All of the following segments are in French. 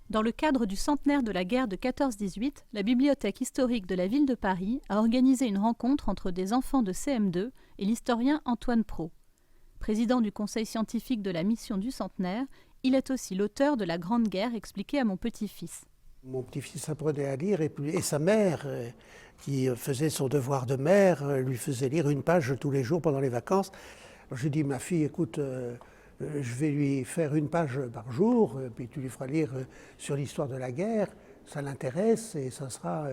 Dans le cadre du centenaire de la guerre de 14-18, la Bibliothèque historique de la ville de Paris a organisé une rencontre entre des enfants de CM2 et l'historien Antoine Prot. Président du conseil scientifique de la mission du centenaire, il est aussi l'auteur de La Grande Guerre expliquée à mon petit-fils. Mon petit-fils apprenait à lire et sa mère, qui faisait son devoir de mère, lui faisait lire une page tous les jours pendant les vacances. Alors j'ai dit, ma fille, écoute, je vais lui faire une page par jour, puis tu lui feras lire sur l'histoire de la guerre, ça l'intéresse et ça sera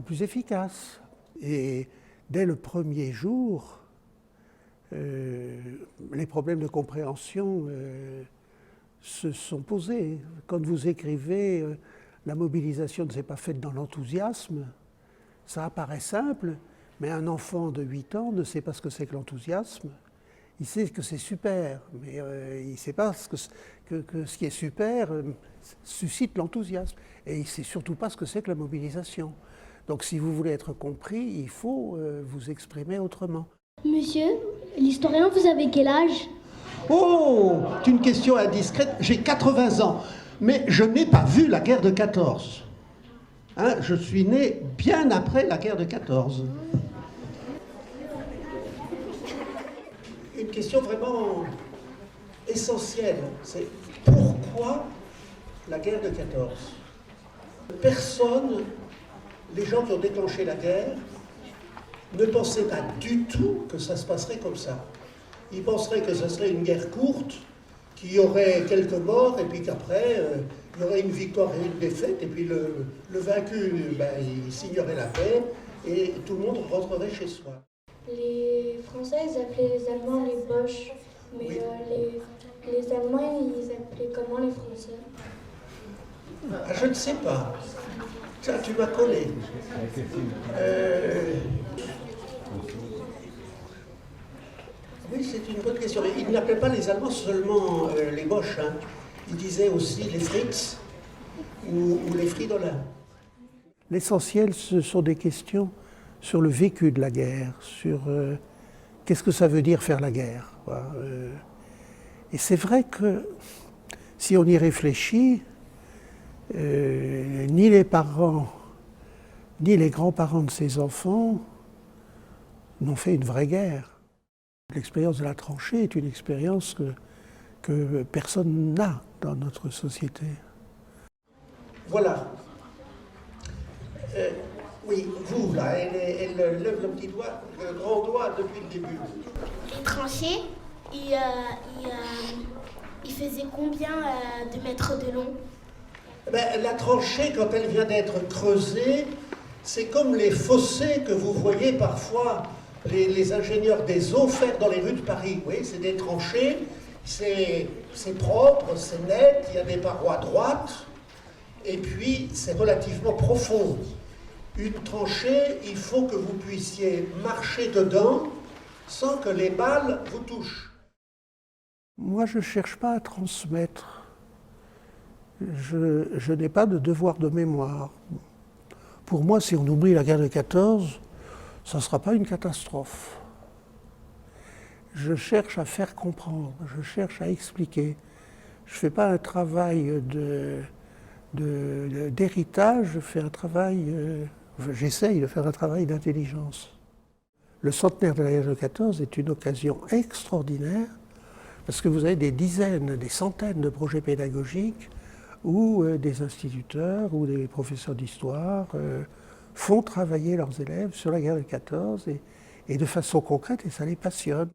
plus efficace. Et dès le premier jour, les problèmes de compréhension se sont posés. Quand vous écrivez la mobilisation ne s'est pas faite dans l'enthousiasme, ça apparaît simple, mais un enfant de 8 ans ne sait pas ce que c'est que l'enthousiasme. Il sait que c'est super, mais il ne sait pas que ce qui est super suscite l'enthousiasme. Et il ne sait surtout pas ce que c'est que la mobilisation. Donc si vous voulez être compris, il faut vous exprimer autrement. Monsieur, l'historien, vous avez quel âge? Oh, c'est une question indiscrète. J'ai 80 ans, mais je n'ai pas vu la guerre de 14. Hein, je suis né bien après la guerre de 14. Une question vraiment essentielle, c'est pourquoi la guerre de 14? Personne, les gens qui ont déclenché la guerre, ne pensaient pas du tout que ça se passerait comme ça. Ils penseraient que ce serait une guerre courte, qu'il y aurait quelques morts, et puis qu'après, il y aurait une victoire et une défaite, et puis le vaincu, il signerait la paix, et tout le monde rentrerait chez soi. Les Français, ils appelaient les Allemands les Boches, mais oui. Les Allemands, ils appelaient comment les Français? Je ne sais pas. Ça, tu m'as collé. Oui, c'est une bonne question. Ils n'appelaient pas les Allemands seulement les Boches. Hein. Ils disaient aussi les Fritz ou les Fridolins. L'essentiel, ce sont des questions sur le vécu de la guerre, sur qu'est-ce que ça veut dire faire la guerre. Et c'est vrai que si on y réfléchit, ni les parents, ni les grands-parents de ces enfants n'ont fait une vraie guerre. L'expérience de la tranchée est une expérience que personne n'a dans notre société. Voilà. Oui, vous, là, elle lève le petit doigt, le grand doigt depuis le début. Les tranchées, il faisait combien de mètres de long? La tranchée, quand elle vient d'être creusée, c'est comme les fossés que vous voyez parfois les ingénieurs des eaux faire dans les rues de Paris. Vous voyez, c'est des tranchées, c'est propre, c'est net, il y a des parois droites, et puis c'est relativement profond. Une tranchée, il faut que vous puissiez marcher dedans sans que les balles vous touchent. Moi, je ne cherche pas à transmettre. Je n'ai pas de devoir de mémoire. Pour moi, si on oublie la guerre de 14, ça ne sera pas une catastrophe. Je cherche à faire comprendre, je cherche à expliquer. Je ne fais pas un travail d'héritage, je fais un travail... J'essaye de faire un travail d'intelligence. Le centenaire de la guerre de 14 est une occasion extraordinaire parce que vous avez des dizaines, des centaines de projets pédagogiques où des instituteurs ou des professeurs d'histoire font travailler leurs élèves sur la guerre de 14 et de façon concrète et ça les passionne.